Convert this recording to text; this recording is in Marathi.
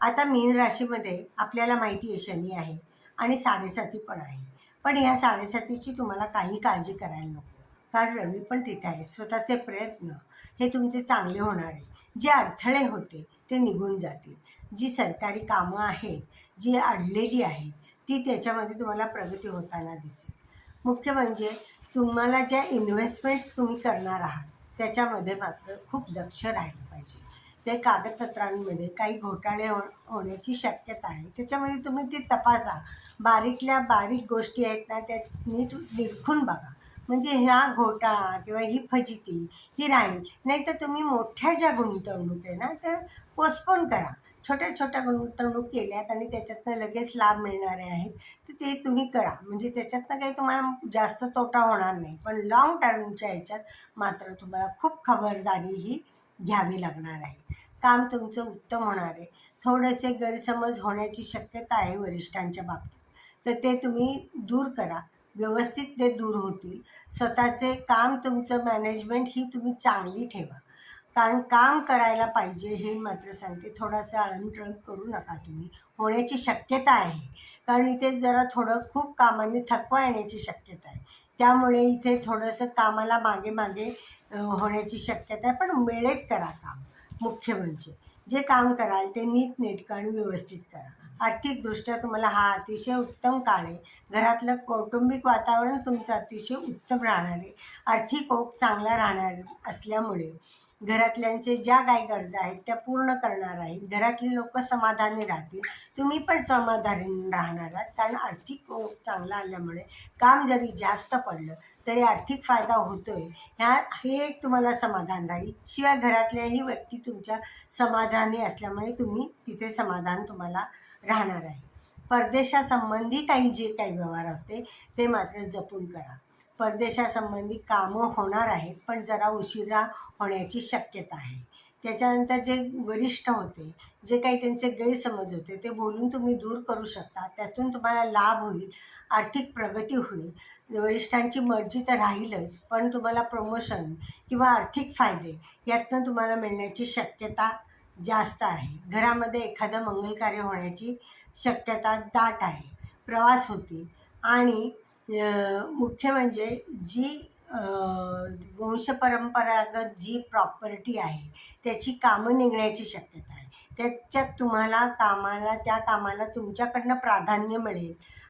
आता मीन राशीमध्ये आपल्याला माहिती आहे शनी आहे आणि साडेसाती पण आहे. पण ह्या साडेसातीची तुम्हाला काही काळजी करायला नको. कारण रवी पण तिथे आहे. स्वतःचे प्रयत्न हे तुमचे चांगले होणार आहे. जे अडथळे होते ते निघून जातील. जी सरकारी कामं आहेत, जी अडलेली आहेत, ती त्याच्यामध्ये तुम्हाला प्रगती होताना दिसेल. मुख्य म्हणजे तुम्हाला ज्या इन्व्हेस्टमेंट तुम्ही करणार आहात, त्याच्यामध्ये मात्र खूप दक्ष राहिलं पाहिजे. ते कागदपत्रांमध्ये काही घोटाळे होण्याची शक्यता आहे. त्याच्यामध्ये तुम्ही ते तपासा. बारीकल्या बारीक गोष्टी आहेत ना, त्या नीट निरखून बघा. म्हणजे ह्या घोटाळा किंवा ही फजिती ही राहील. नाहीतर तुम्ही मोठ्या ज्या गुंतवणूक आहे ना, त्या पोस्टपोन करा. छोट्या-छोट्या गुंतवणूक केल्यात आणि त्याच्यातनं लगेच लाभ मिळणारे आहेत, तर ते तुम्ही करा. म्हणजे त्याच्यातनं काही तुम्हाला जास्त तोटा होणार नाही. पण लाँग टर्मच्या ह्याच्यात मात्र तुम्हाला खूप खबरदारी ही घ्यावी लागणार आहे. काम तुमचं उत्तम होणार आहे. थोडेसे गैरसमज होण्याची शक्यता आहे वरिष्ठांच्या बाबतीत, तर ते तुम्ही दूर करा. व्यवस्थित ते दूर होतील. स्वतःचे काम तुमचं मॅनेजमेंट ही तुम्ही चांगली ठेवा. कारण काम करायला पाहिजे हे मात्र सांगते. थोडासा आळमटळम करू नका तुम्ही. होण्याची शक्यता आहे. कारण इथे जरा थोडं खूप कामाने थकवा येण्याची शक्यता आहे. त्यामुळे इथे थोडंसं कामाला मागे-मागे होण्याची शक्यता आहे. पण वेळेत करा काम. मुख्य म्हणजे जे काम कराल ते नीटनेटकं आणि व्यवस्थित करा. आर्थिकदृष्ट्या तुम्हाला हा अतिशय उत्तम काळ आहे. घरातलं कौटुंबिक वातावरण तुमचं अतिशय उत्तम राहणार आहे. आर्थिक ओघ चांगला राहणार असल्यामुळे घरातल्यांचे ज्या काही गरजा आहेत त्या पूर्ण करणार आहेत. घरातली लोक समाधानी राहतील. तुम्ही पण समाधानी राहणार आहात. कारण आर्थिक ओघ चांगला आल्यामुळे काम जरी जास्त पडलं तरी आर्थिक फायदा होतोय हे एक तुम्हाला समाधान राहील. शिवाय घरातल्याही व्यक्ती तुमच्या समाधानी असल्यामुळे तुम्ही तिथे समाधान तुम्हाला राहणार आहे. परदेशासंबंधी जे काही व्यवहार होते ते मात्र जपून करा. परदेशासंबंधी कामं होणार आहेत, पण जरा उशिरा होण्याची शक्यता आहे. त्याच्यानंतर जे वरिष्ठ होते, जे काही त्यांचे गैरसमज होते, ते बोलून तुम्ही दूर करू शकता. त्यातून तुम्हाला लाभ होईल, आर्थिक प्रगती होईल. वरिष्ठांची मर्जी तर राहीलच, पण तुम्हाला प्रमोशन किंवा आर्थिक फायदे यातनं तुम्हाला मिळण्याची शक्यता जास्त आहे. घरामध्ये एखादं मंगलकार्य होण्याची शक्यता दाट आहे. प्रवास होतील आणि मुख्य म्हणजे जी वंशपरंपरागत जी प्रॉपर्टी आहे त्याची कामं निघण्याची शक्यता आहे. त्याच्यात तुम्हाला त्या कामाला तुमच्याकडनं प्राधान्य मिळेल